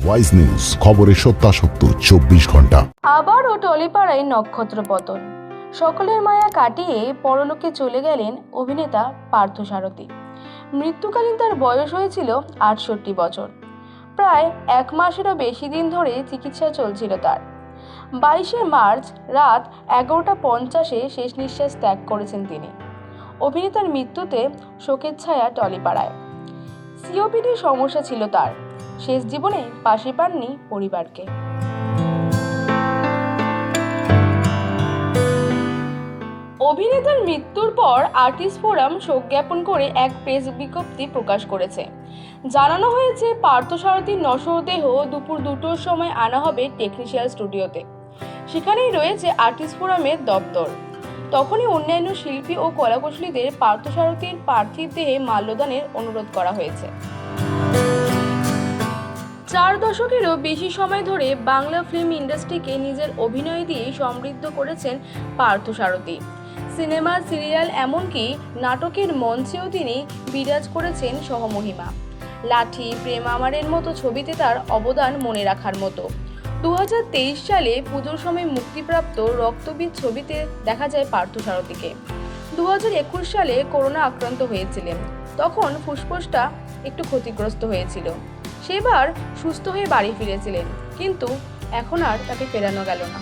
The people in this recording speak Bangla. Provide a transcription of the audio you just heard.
ওয়াইজ নিউজ, খবরের সত্যাসত্য 24 ঘন্টা। আবারও টলিপাড়ায় নক্ষত্র পতন। সকলের মায়া কাটিয়ে পরলোকে চলে গেলেন অভিনেতা পার্থসারথী। মৃত্যুকালীন তার বয়স হয়েছিল 68 বছর। প্রায় 1 মাসেরও বেশি দিন ধরে চিকিৎসা চলছিল তার। 22শে মার্চ রাত 11:50-এ শেষ নিঃশ্বাস ত্যাগ করেছেন তিনি। অভিনেতার মৃত্যুতে শোকের ছায়া টলিপাড়ায়। সিওপিডির সমস্যা ছিল তার। শেষ জীবনে পাশে পাননি পরিবারকে। অভিনেতার মৃত্যুর পর আর্টিস্ট ফোরাম শোক জ্ঞাপন করে এক প্রেস বিজ্ঞপ্তি প্রকাশ করেছে। জানানো হয়েছে, পার্থসারথীর নশ্বদেহ দুপুর 2টোর সময় আনা হবে টেকনিশিয়াল স্টুডিওতে। সেখানেই রয়েছে আর্টিস্ট ফোরামের দপ্তর। তখনই অন্যান্য শিল্পী ও কলাকুশলীদের পার্থসারথীর পার্থিব দেহে মাল্যদানের অনুরোধ করা হয়েছে। 4 দশকেরও বেশি সময় ধরে বাংলা ফিল্ম ইন্ডাস্ট্রিকে নিজের অভিনয় দিয়ে সমৃদ্ধ করেছেন পার্থসারথী। সিনেমা, সিরিয়াল, এমনকি নাটকের মঞ্চেও তিনি বিরাজ করেছেন সহমহিমা। লাঠি, প্রেম আমারের মতো ছবিতে তার অবদান মনে রাখার মতো। 2023 সালে পুজোর সময় মুক্তিপ্রাপ্ত রক্তবীজ ছবিতে দেখা যায় পার্থসারথীকে। 2021 সালে করোনা আক্রান্ত হয়েছিলেন। তখন ফুসফুসটা একটু ক্ষতিগ্রস্ত হয়েছিল। সেবার সুস্থ হয়ে বাড়ি ফিরেছিলেন, কিন্তু এখন আর তাকে ফেরানো গেল না।